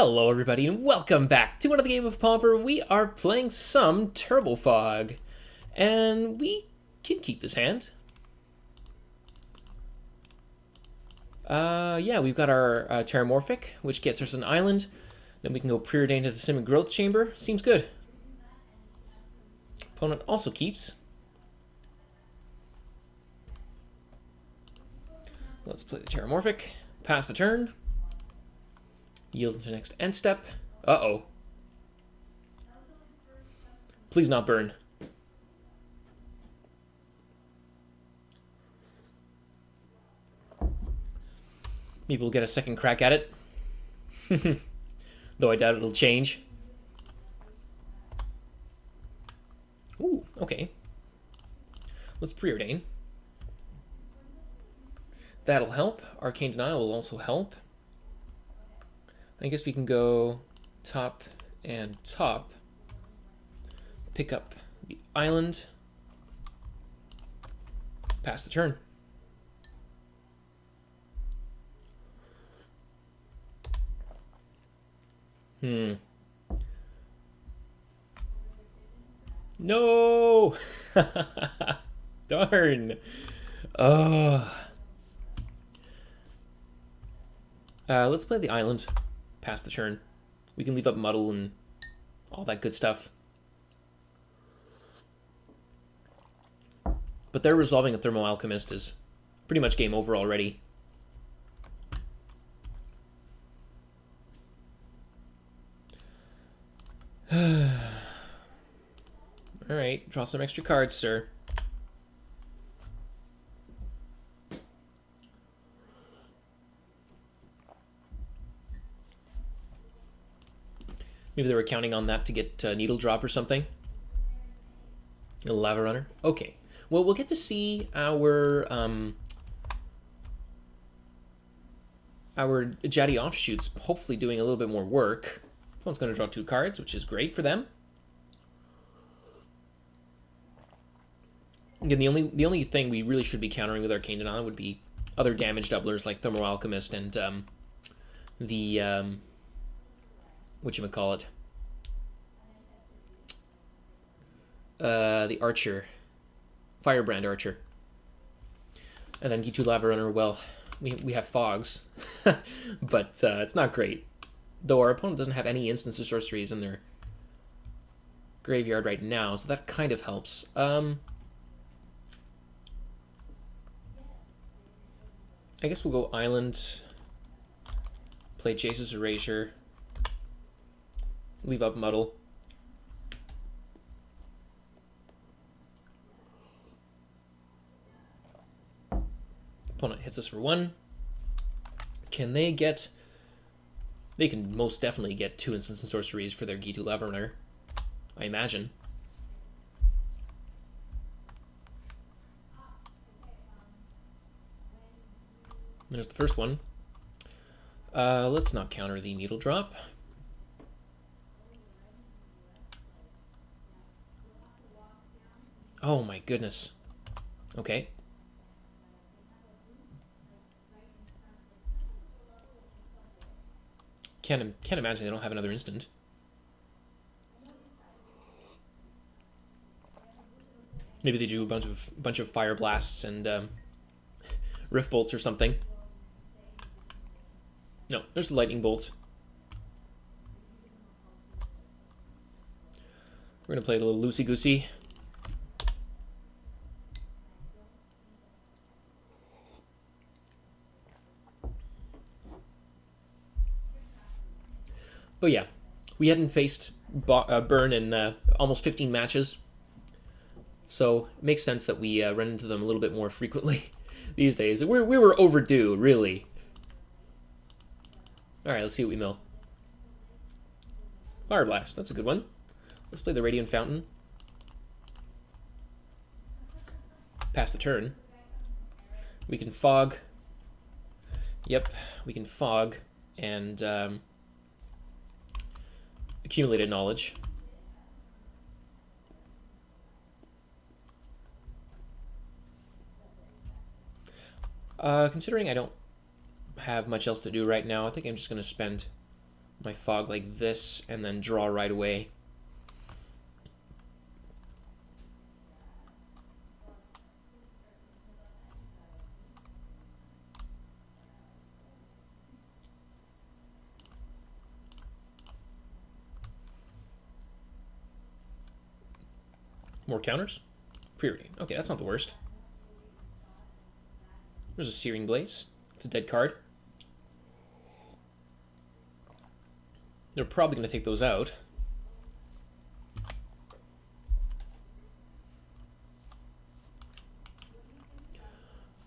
Hello everybody and welcome back to another game of Pauper. We are playing some Turbo Fog. And we can keep this hand. Yeah, we've got our Terramorphic, which gets us an island. Then we can go preordain to the Sim Growth Chamber. Seems good. Opponent also keeps. Let's play the Terramorphic. Pass the turn. Yield to next end step. Uh-oh. Please not burn. Maybe we'll get a second crack at it. Though I doubt it'll change. Ooh, okay. Let's preordain. That'll help. Arcane Denial will also help. I guess we can go top and top. Pick up the island. Pass the turn. No! Darn. Let's play the island. Pass the turn. We can leave up Muddle and all that good stuff. But they're resolving a Thermo Alchemist is pretty much game over already. Alright, draw some extra cards, sir. Maybe they were counting on that to get Needle Drop or something. A Lava Runner. Okay. Well, we'll get to see our Jaddy offshoots hopefully doing a little bit more work. Opponent's going to draw 2 cards, which is great for them. Again, the only thing we really should be countering with Arcane Denial would be other damage doublers like Thermo Alchemist and the whatchamacallit? The Archer. Firebrand Archer. And then G2 Lava Runner, well, we have Fogs. But it's not great. Though our opponent doesn't have any instants or sorceries in their graveyard right now, so that kind of helps. I guess we'll go Island, play Jace's Erasure, leave up Muddle. Opponent hits us for 1. Can they get... They can most definitely get 2 instants and sorceries for their G2 Lava Runner, I imagine. There's the first one. Let's not counter the Needle Drop. Oh my goodness. Okay. Can't imagine they don't have another instant. Maybe they do a bunch of Fire Blasts and Rift Bolts or something. No, there's the Lightning Bolt. We're gonna play it a little loosey-goosey. But yeah, we hadn't faced Burn in almost 15 matches. So it makes sense that we run into them a little bit more frequently these days. We were overdue, really. Alright, let's see what we mill. Fire Blast, that's a good one. Let's play the Radiant Fountain. Pass the turn. We can Fog. Yep, we can Fog and accumulated knowledge. Considering I don't have much else to do right now, I think I'm just going to spend my fog like this and then draw right away. More counters? Preordain. Okay, that's not the worst. There's a Searing Blaze. It's a dead card. They're probably going to take those out.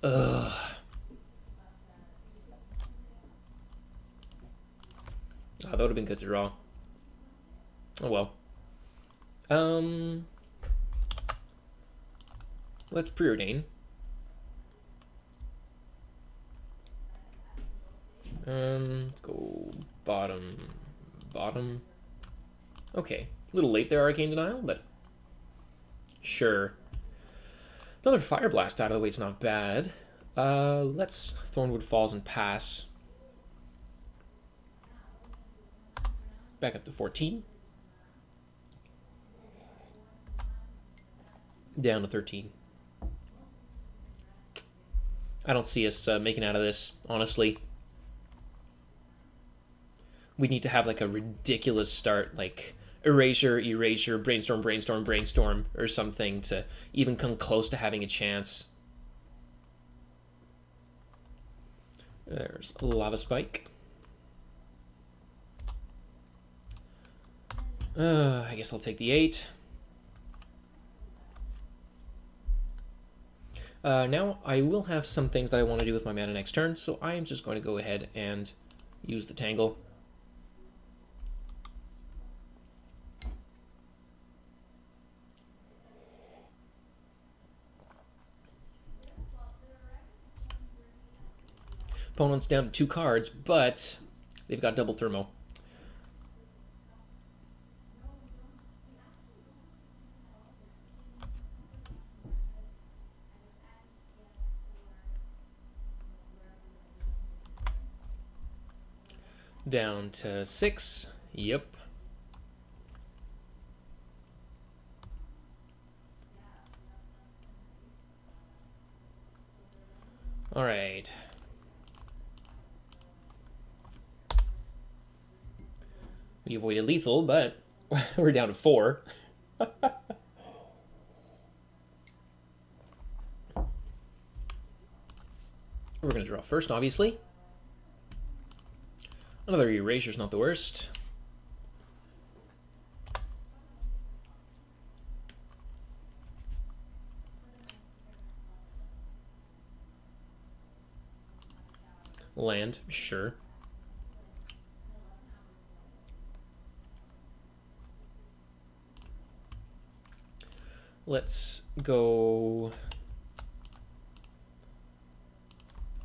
Ugh. Oh, that would have been good to draw. Oh well. Let's preordain. Let's go bottom. Okay, a little late there, Arcane Denial, but sure. Another Fire Blast out of the way, it's not bad. Let's Thornwood Falls and pass. Back up to 14. Down to 13. I don't see us making out of this, honestly. We need to have like a ridiculous start, like erasure, brainstorm, or something to even come close to having a chance. There's a Lava Spike. I guess I'll take the 8. Now I will have some things that I want to do with my mana next turn, so I am just going to go ahead and use the Tangle. Opponent's down to 2 cards, but they've got double Thermo. Down to 6. Yep. All right. We avoided lethal, but we're down to 4. We're going to draw first, obviously. Another Erasure's not the worst. Land, sure. Let's go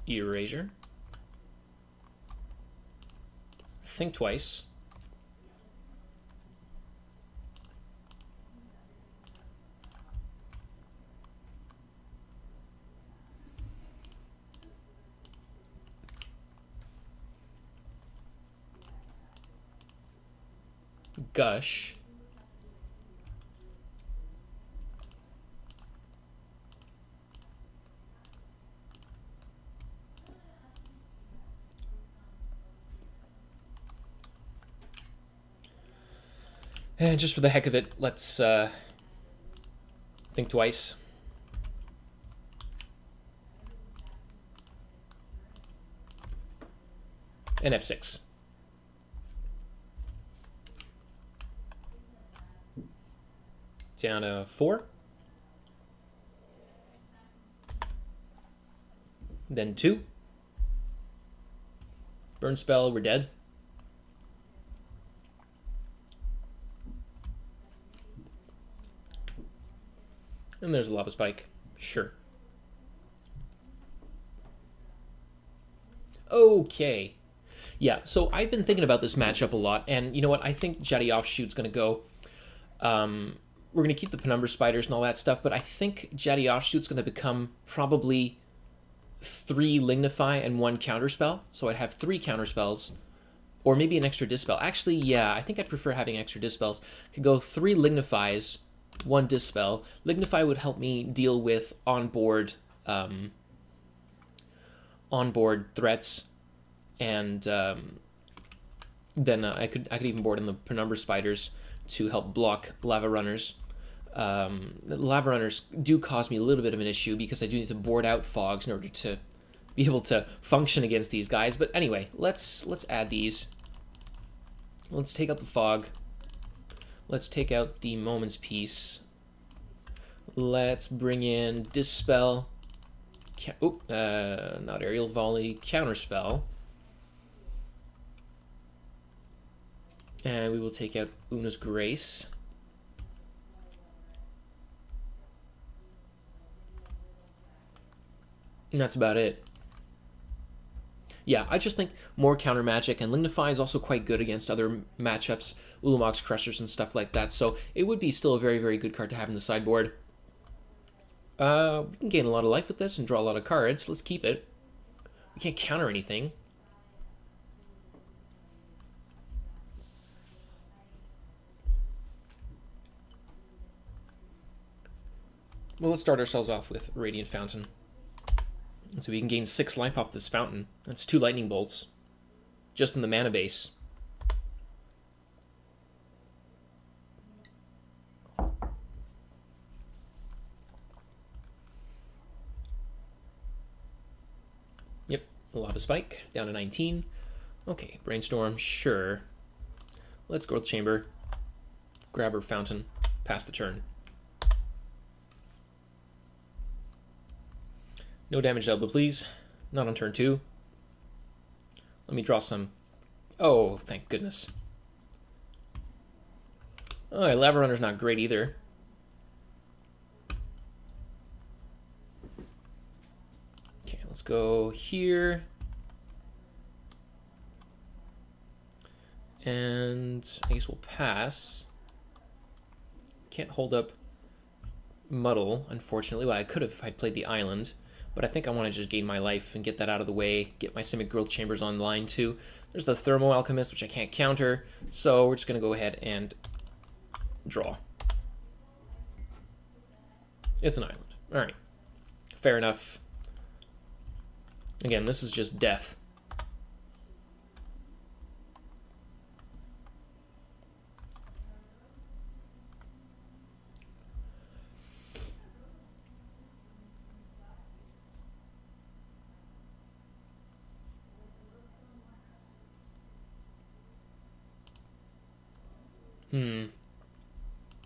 Erasure. Think twice. Gush. And just for the heck of it, let's think twice. And F6. Down to 4. Then 2. Burn spell, we're dead. And there's a Lava Spike. Sure. Okay. Yeah, so I've been thinking about this matchup a lot, and you know what? I think Jetty Offshoot's going to go. We're going to keep the Penumbra Spiders and all that stuff, but I think Jetty Offshoot's going to become probably 3 Lignify and 1 Counterspell. So I'd have 3 Counterspells. Or maybe an extra Dispel. Actually, yeah, I think I'd prefer having extra Dispels. Could go 3 Lignifies, 1 Dispel. Lignify would help me deal with onboard threats, and then I could even board in the Penumbra Spiders to help block Lava Runners. Lava Runners do cause me a little bit of an issue because I do need to board out fogs in order to be able to function against these guys. But anyway, let's add these. Let's take out the fog. Let's take out the Moment's Peace. Let's bring in Dispel. Not Aerial Volley. Counterspell. And we will take out Una's Grace. And that's about it. Yeah, I just think more counter magic, and Lignify is also quite good against other matchups, Ulamog's Crushers and stuff like that, so it would be still a very, very good card to have in the sideboard. We can gain a lot of life with this and draw a lot of cards. Let's keep it. We can't counter anything. Well, let's start ourselves off with Radiant Fountain. So we can gain 6 life off this fountain. That's 2 lightning bolts. Just in the mana base. Yep, Lava Spike, down to 19. Okay, Brainstorm, sure. Let's Growth Chamber. Grab her fountain. Pass the turn. No damage to Elba, please. Not on turn 2. Let me draw some. Oh, thank goodness. Oh, Lava Runner's not great either. Okay, let's go here. And I guess we'll pass. Can't hold up Muddle, unfortunately. Well, I could have if I'd played the island. But I think I want to just gain my life and get that out of the way. Get my Simic Growth Chambers online too. There's the Thermo Alchemist, which I can't counter. So we're just going to go ahead and draw. It's an island. Alright. Fair enough. Again, this is just death.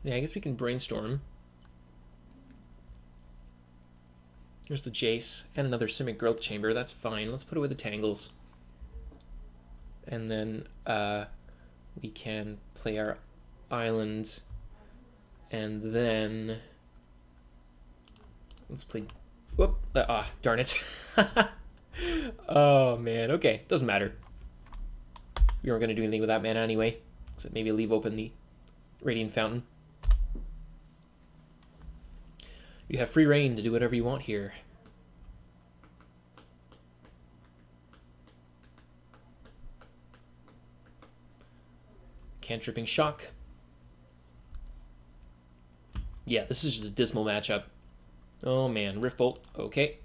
Yeah, I guess we can brainstorm. Here's the Jace and another Simic Growth Chamber. That's fine. Let's put it with the Tangles. And then we can play our island. And then let's play... Whoop! Darn it. Oh, man. Okay, doesn't matter. We weren't going to do anything with that mana anyway. Except maybe leave open the Radiant Fountain. You have free reign to do whatever you want here. Cantripping Shock. Yeah, this is just a dismal matchup. Oh man, Rift Bolt. Okay.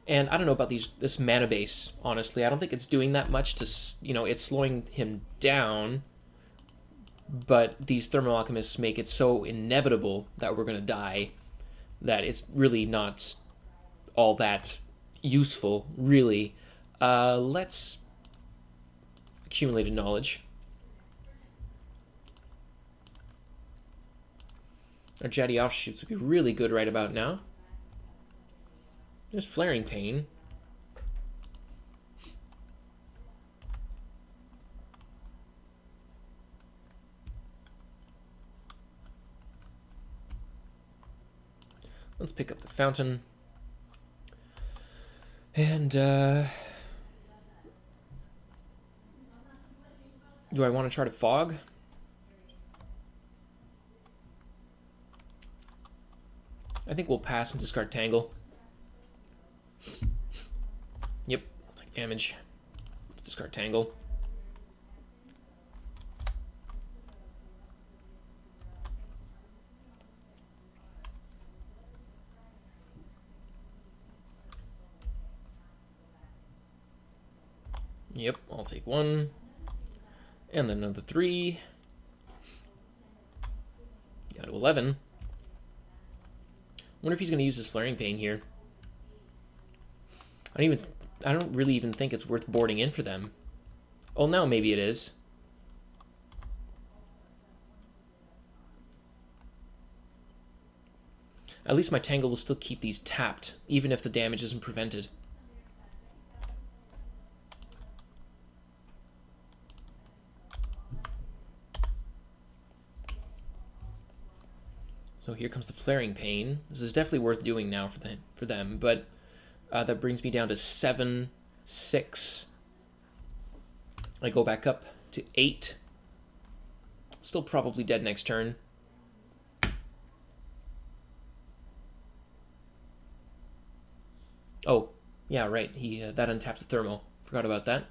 And I don't know about this mana base, honestly. I don't think it's doing that much to, it's slowing him down. But these Thermal Alchemists make it so inevitable that we're going to die that it's really not all that useful, really. Let's accumulate knowledge. Our Jetty Offshoots would be really good right about now. There's Flaring Pain. Let's pick up the fountain. And, do I want to try to fog? I think we'll pass and discard Tangle. Yep. damage. Let's discard Tangle. Yep, I'll take 1. And then another 3. Got to 11. Wonder if he's going to use his Flaring Pain here. I don't really even think it's worth boarding in for them. Oh, now maybe it is. At least my Tangle will still keep these tapped, even if the damage isn't prevented. So here comes the Flaring Pain. This is definitely worth doing now for them, but that brings me down to 7, 6. I go back up to 8. Still probably dead next turn. Oh, yeah, right. That untaps the Thermal. Forgot about that.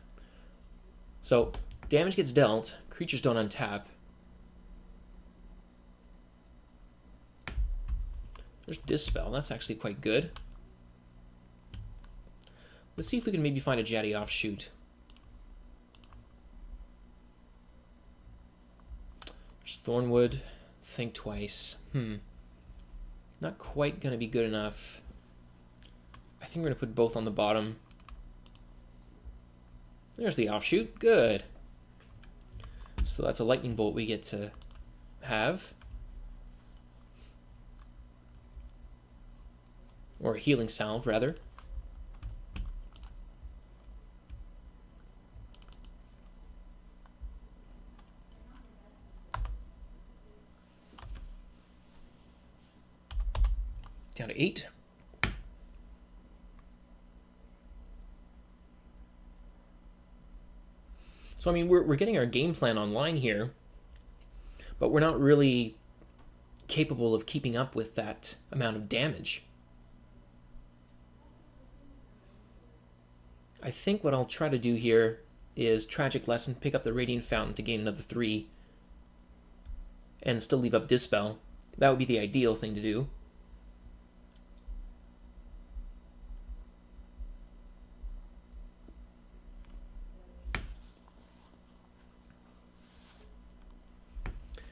So damage gets dealt. Creatures don't untap. There's Dispel. That's actually quite good. Let's see if we can maybe find a Jetty Offshoot. There's Thornwood. Think twice. Not quite going to be good enough. I think we're going to put both on the bottom. There's the Offshoot. Good. So that's a Lightning Bolt we get to have. Or a Healing Salve, rather. Down to 8. So, I mean, we're getting our game plan online here, but we're not really capable of keeping up with that amount of damage. I think what I'll try to do here is Tragic Lesson, pick up the Radiant Fountain to gain another 3, and still leave up Dispel. That would be the ideal thing to do.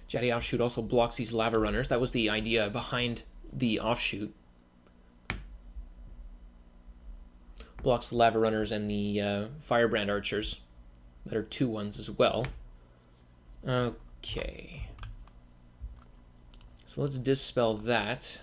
Jetty Offshoot also blocks these Lava Runners. That was the idea behind the Offshoot. Blocks the Lava Runners and the Firebrand Archers that are 2/1s as well. Okay. So let's Dispel that.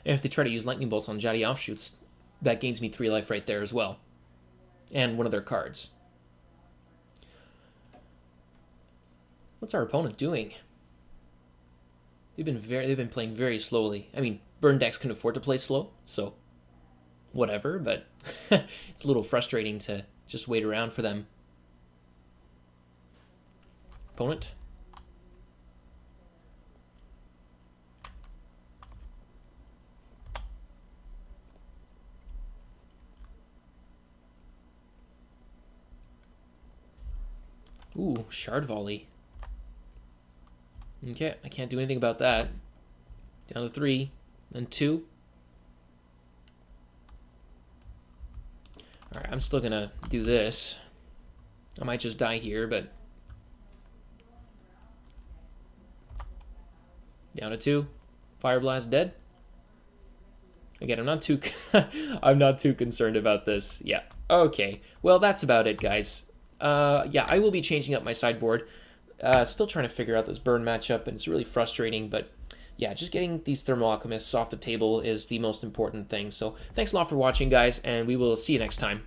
And if they try to use Lightning Bolts on Jetty Offshoots, that gains me 3 life right there as well. And one of their cards. What's our opponent doing? They've been playing very slowly. I mean, burn decks can afford to play slow, so whatever, but it's a little frustrating to just wait around for them. Opponent. Ooh, Shard Volley. Okay, I can't do anything about that. Down to 3, then 2. Alright, I'm still gonna do this. I might just die here, but... Down to 2. Fire Blast dead. Again, I'm not too I'm not too concerned about this. Yeah. Okay. Well, that's about it, guys. Yeah, I will be changing up my sideboard. Still trying to figure out this burn matchup, and it's really frustrating, but yeah, just getting these Thermal Alchemists off the table is the most important thing. So thanks a lot for watching, guys, and we will see you next time.